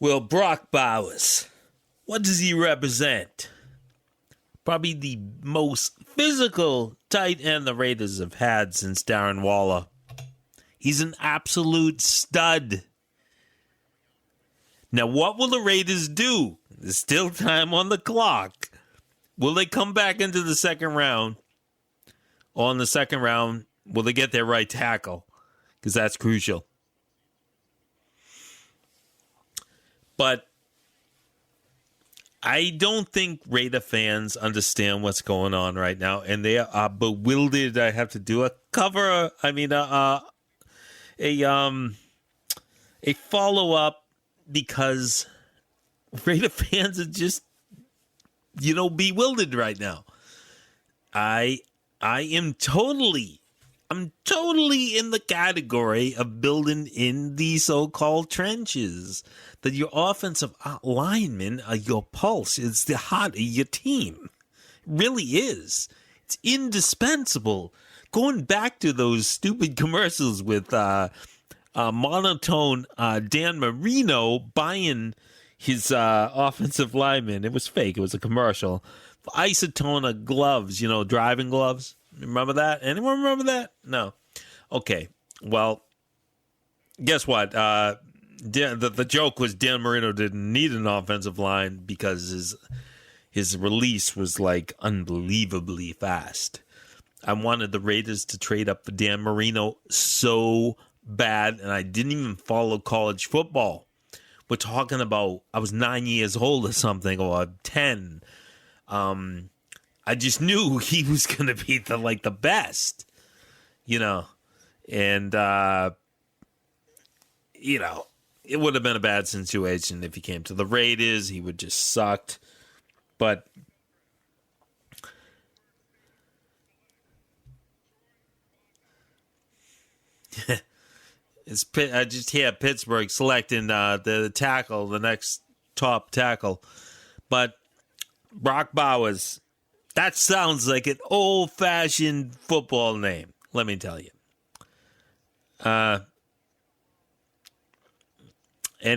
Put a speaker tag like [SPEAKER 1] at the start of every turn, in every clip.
[SPEAKER 1] Well, Brock Bowers, what does he represent? Probably the most physical tight end the Raiders have had since Darren Waller. He's an absolute stud. Now, what will the Raiders do? There's still time on the clock. Will they come back into the second round? Or in the second round, will they get their right tackle? Because that's crucial. But I don't think Raider fans understand what's going on right now, and they are bewildered. I have to do a cover. A follow up because Raider fans are just, bewildered right now. I'm totally in the category of building in the so-called trenches. That your offensive linemen are your pulse. It's the heart of your team. It really is. It's indispensable. Going back to those stupid commercials with monotone Dan Marino buying his offensive lineman. It was fake. It was a commercial. Isotona gloves, driving gloves. Remember that? Anyone remember that? No. Okay. Well, guess what? The joke was Dan Marino didn't need an offensive line because his release was like unbelievably fast. I wanted the Raiders to trade up for Dan Marino so bad, and I didn't even follow college football. We're talking about I was 9 years old or something, or 10. I just knew he was going to be the best, and it would have been a bad situation if he came to the Raiders. He would just sucked. But I just hear Pittsburgh selecting the tackle, the next top tackle. But Brock Bowers, that sounds like an old-fashioned football name, let me tell you. And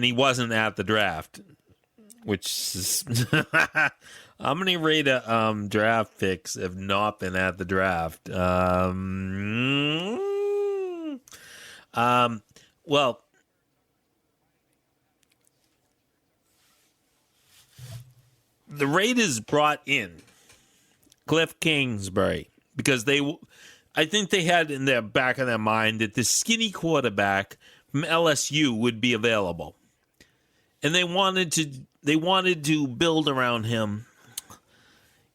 [SPEAKER 1] he wasn't at the draft, which is how many Raider draft picks have not been at the draft? Well, the Raiders brought in Cliff Kingsbury because I think they had in their back of their mind that this skinny quarterback from LSU would be available, and they wanted to build around him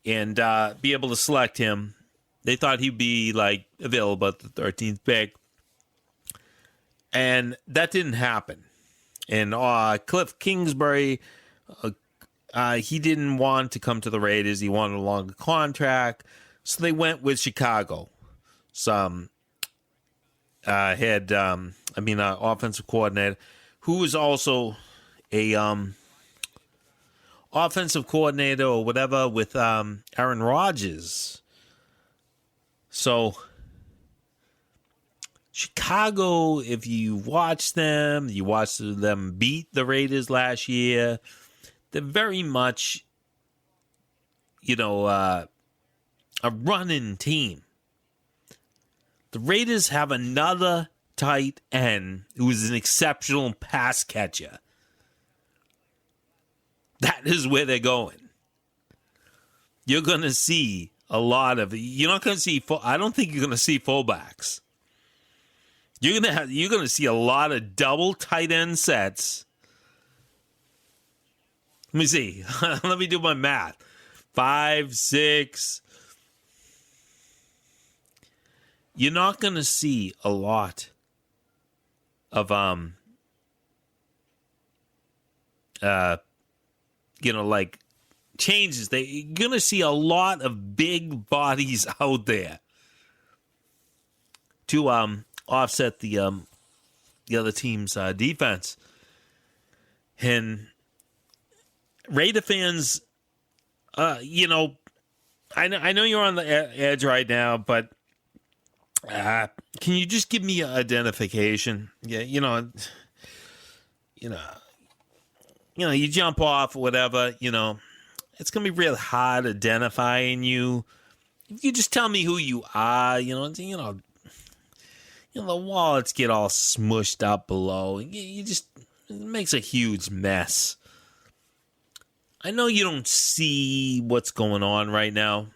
[SPEAKER 1] and be able to select him. They thought he'd be available at the 13th pick, and that didn't happen. And Cliff Kingsbury, he didn't want to come to the Raiders. He wanted a longer contract, so they went with Chicago. Some offensive coordinator who was also a offensive coordinator or whatever with Aaron Rodgers. So Chicago, if you watch them beat the Raiders last year. They're very much, a running team. The Raiders have another tight end who is an exceptional pass catcher. That is where they're going. You're going to see a lot of. You're not going to see. I don't think you're going to see fullbacks. You're going to see a lot of double tight end sets. Let me see. Let me do my math. 5, 6. You're not going to see a lot of changes. You're going to see a lot of big bodies out there to offset the other team's defense. And Raider fans, I know you're on the edge right now, but can you just give me an identification? Yeah, you jump off or whatever, it's going to be real hard identifying you. If you just tell me who you are, the wallets get all smushed up below. It makes a huge mess. I know you don't see what's going on right now.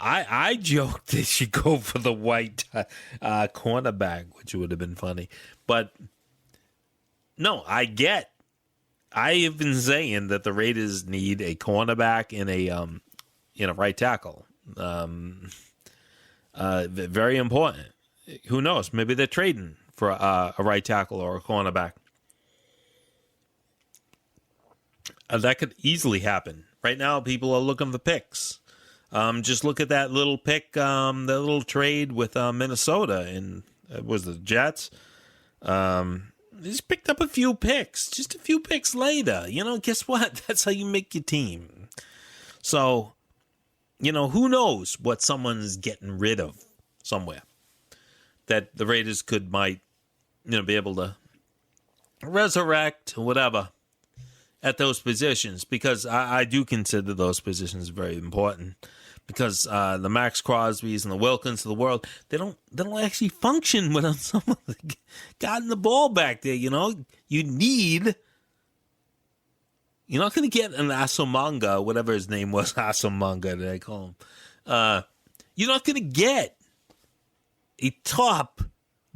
[SPEAKER 1] I joked they should go for the white cornerback, which would have been funny. But no, I have been saying that the Raiders need a cornerback and a right tackle. Very important. Who knows? Maybe they're trading for a right tackle or a cornerback. That could easily happen. Right now, people are looking for picks. Just look at that little pick, the little trade with Minnesota and was the Jets. Just picked up a few picks, just a few picks later. Guess what? That's how you make your team. So, who knows what someone's getting rid of somewhere that the Raiders might be able to resurrect or whatever at those positions, because I do consider those positions very important, because the Max Crosbys and the Wilkins of the world, they don't actually function without someone got the ball back there. You're not going to get an Asomanga, whatever his name was, Asomanga, did I call him? You're not going to get a top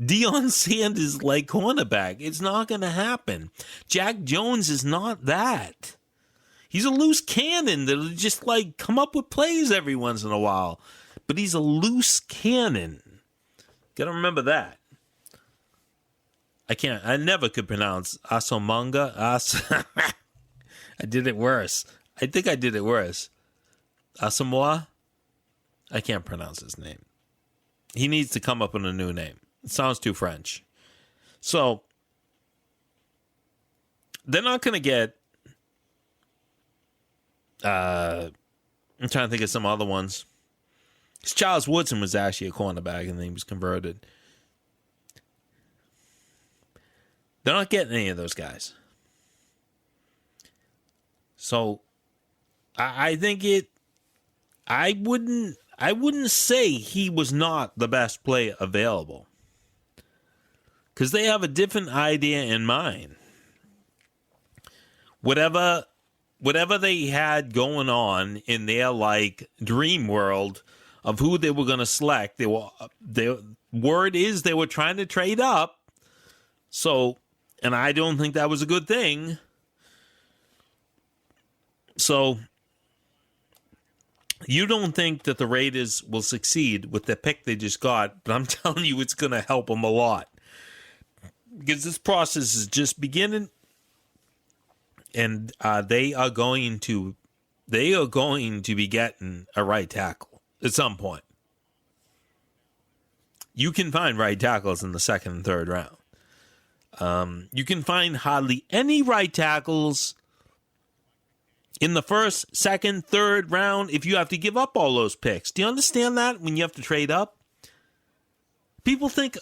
[SPEAKER 1] Deion Sanders-like cornerback. It's not going to happen. Jack Jones is not that. He's a loose cannon that'll just come up with plays every once in a while. But he's a loose cannon. Got to remember that. I never could pronounce Asomanga. I did it worse. I think I did it worse. Asamoah? I can't pronounce his name. He needs to come up with a new name. It sounds too French. So, they're not going to get... I'm trying to think of some other ones. Charles Woodson was actually a cornerback, and then he was converted. They're not getting any of those guys. So, I think I wouldn't say he was not the best player available, because they have a different idea in mind. Whatever they had going on in their dream world of who they were going to select, word is they were trying to trade up. So, and I don't think that was a good thing. So, you don't think that the Raiders will succeed with the pick they just got, but I'm telling you it's going to help them a lot. Because this process is just beginning, and they are going to be getting a right tackle at some point. You can find right tackles in the second and third round. You can find hardly any right tackles in the first, second, third round if you have to give up all those picks. Do you understand that when you have to trade up? People think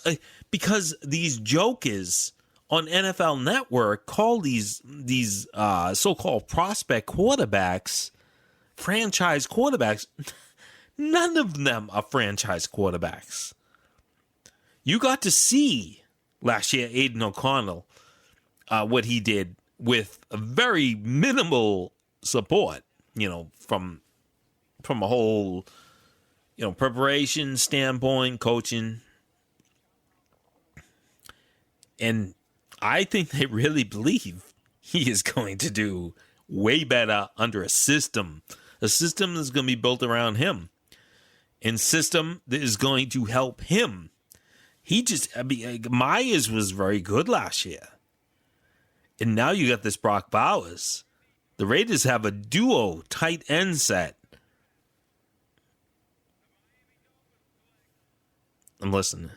[SPEAKER 1] because these jokers on NFL Network call these so-called prospect quarterbacks franchise quarterbacks. None of them are franchise quarterbacks. You got to see last year Aiden O'Connell, what he did with a very minimal support, from a whole, preparation standpoint, coaching. And I think they really believe he is going to do way better under a system that's going to be built around him, and system that is going to help him. Myers was very good last year. And now you got this Brock Bowers. The Raiders have a duo tight end set. I'm listening.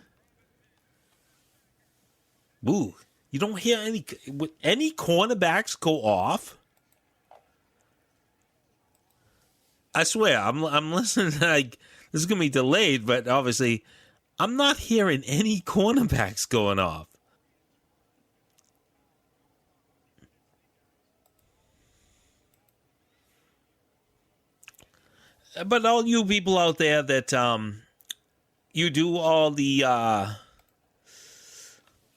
[SPEAKER 1] Ooh, you don't hear any cornerbacks go off? I swear, I'm listening. This is gonna be delayed, but obviously, I'm not hearing any cornerbacks going off. but all you people out there that you do all the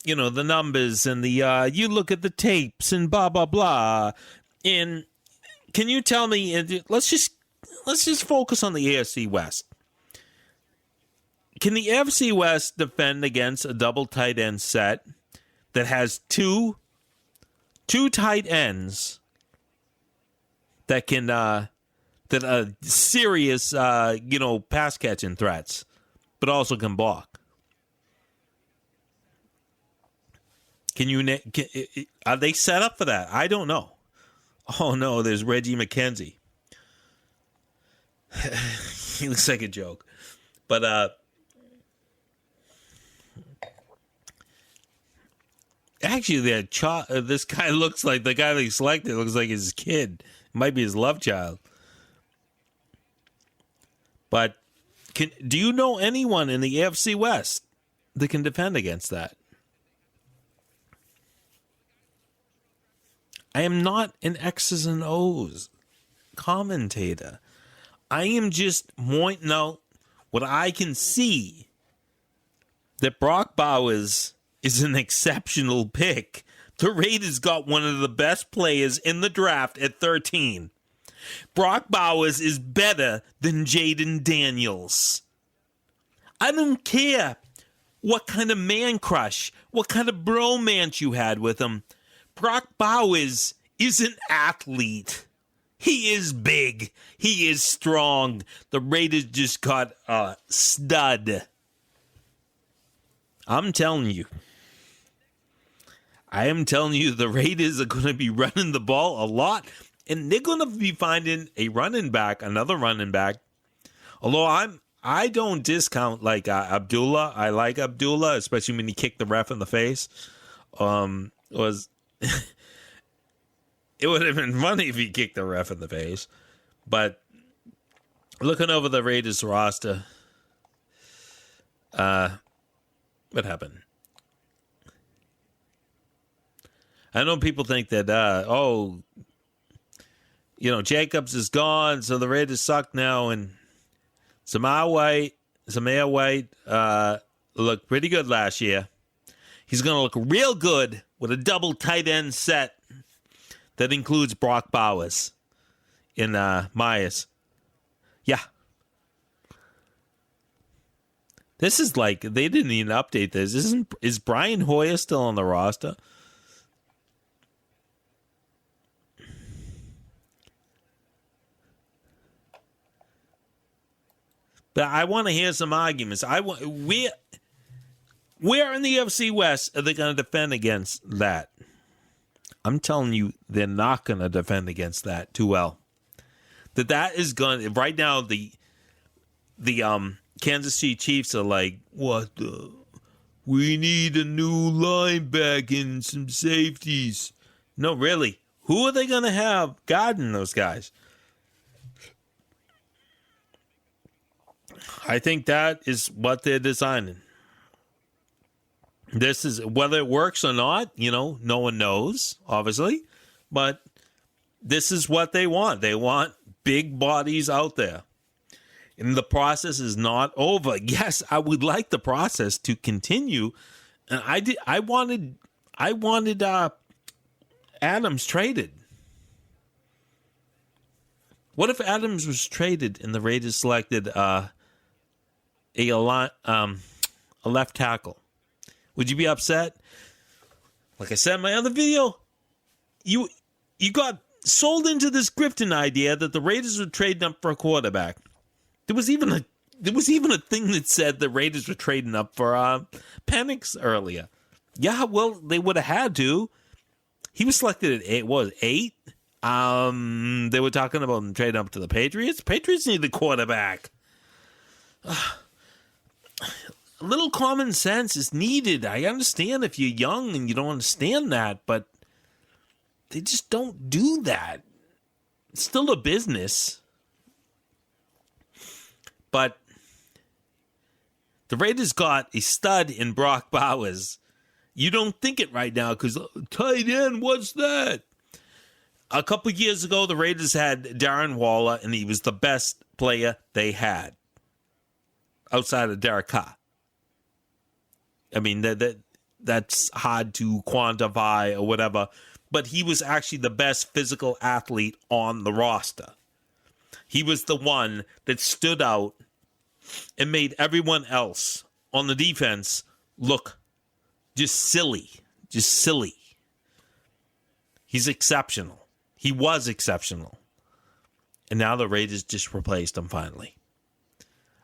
[SPEAKER 1] the numbers and the you look at the tapes and blah blah blah. And can you tell me? Let's just focus on the AFC West. Can the AFC West defend against a double tight end set that has two tight ends that can that are serious pass catching threats, but also can block? Are they set up for that? I don't know. Oh no, there's Reggie McKenzie. He looks like a joke, but actually, this guy looks like the guy they selected. Looks like his kid. It might be his love child. But do you know anyone in the AFC West that can defend against that? I am not an X's and O's commentator. I am just pointing out what I can see. That Brock Bowers is an exceptional pick. The Raiders got one of the best players in the draft at 13. Brock Bowers is better than Jaden Daniels. I don't care what kind of man crush, what kind of bromance you had with him. Brock Bowers is an athlete. He is big. He is strong. The Raiders just got a stud. I'm telling you. I am telling you, the Raiders are going to be running the ball a lot, and they're going to be finding another running back. Although I don't discount Abdullah. I like Abdullah, especially when he kicked the ref in the face. It would have been funny if he kicked the ref in the face. But looking over the Raiders roster, what happened? I know people think that, Jacobs is gone, so the Raiders suck now, and Zamir White looked pretty good last year. He's going to look real good with a double tight end set that includes Brock Bowers in Myers. Yeah. This is they didn't even update this. Is Brian Hoyer still on the roster? But I want to hear some arguments. Where in the UFC West are they going to defend against that? I'm telling you, they're not going to defend against that too well. That is going right now. The Kansas City Chiefs are like, what? We need a new linebacker and some safeties. No, really. Who are they going to have guarding those guys? I think that is what they're designing. This is, whether it works or not, no one knows, obviously. But this is what they want. They want big bodies out there. And the process is not over. Yes, I would like the process to continue. And I wanted Adams traded. What if Adams was traded and the Raiders selected a left tackle? Would you be upset? Like I said in my other video, you got sold into this Grifton idea that the Raiders were trading up for a quarterback. There was even a thing that said the Raiders were trading up for Penix earlier. Yeah, well, they would have had to. He was selected at 8. What was it, 8? They were talking about him trading up to the Patriots. Patriots need a quarterback. A little common sense is needed. I understand if you're young and you don't understand that, but they just don't do that. It's still a business. But the Raiders got a stud in Brock Bowers. You don't think it right now because tight end, what's that? A couple years ago, the Raiders had Darren Waller, and he was the best player they had outside of Derek Carr. I mean, that's hard to quantify or whatever, but he was actually the best physical athlete on the roster. He was the one that stood out and made everyone else on the defense look just silly. He's exceptional. He was exceptional. And now the Raiders just replaced him finally.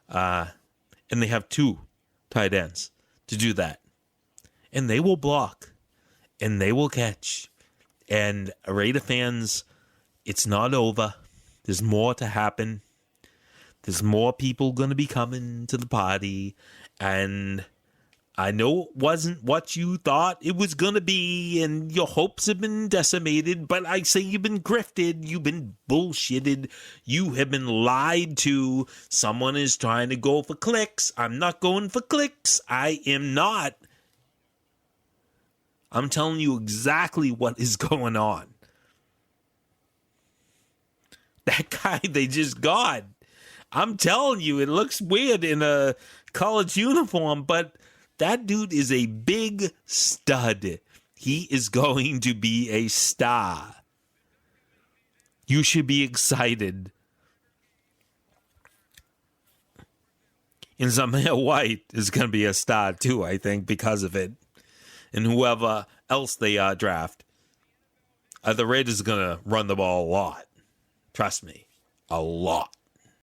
[SPEAKER 1] And they have 2 tight ends to do that. And they will block. And they will catch. And Raider fans, it's not over. There's more to happen. There's more people going to be coming to the party. And I know it wasn't what you thought it was going to be, and your hopes have been decimated, but I say you've been grifted, you've been bullshitted, you have been lied to. Someone is trying to go for clicks. I'm not going for clicks. I am not. I'm telling you exactly what is going on. That guy they just got, I'm telling you, it looks weird in a college uniform, but that dude is a big stud. He is going to be a star. You should be excited. And Zamir White is going to be a star too, I think, because of it. And whoever else they draft. The Raiders are going to run the ball a lot. Trust me, a lot.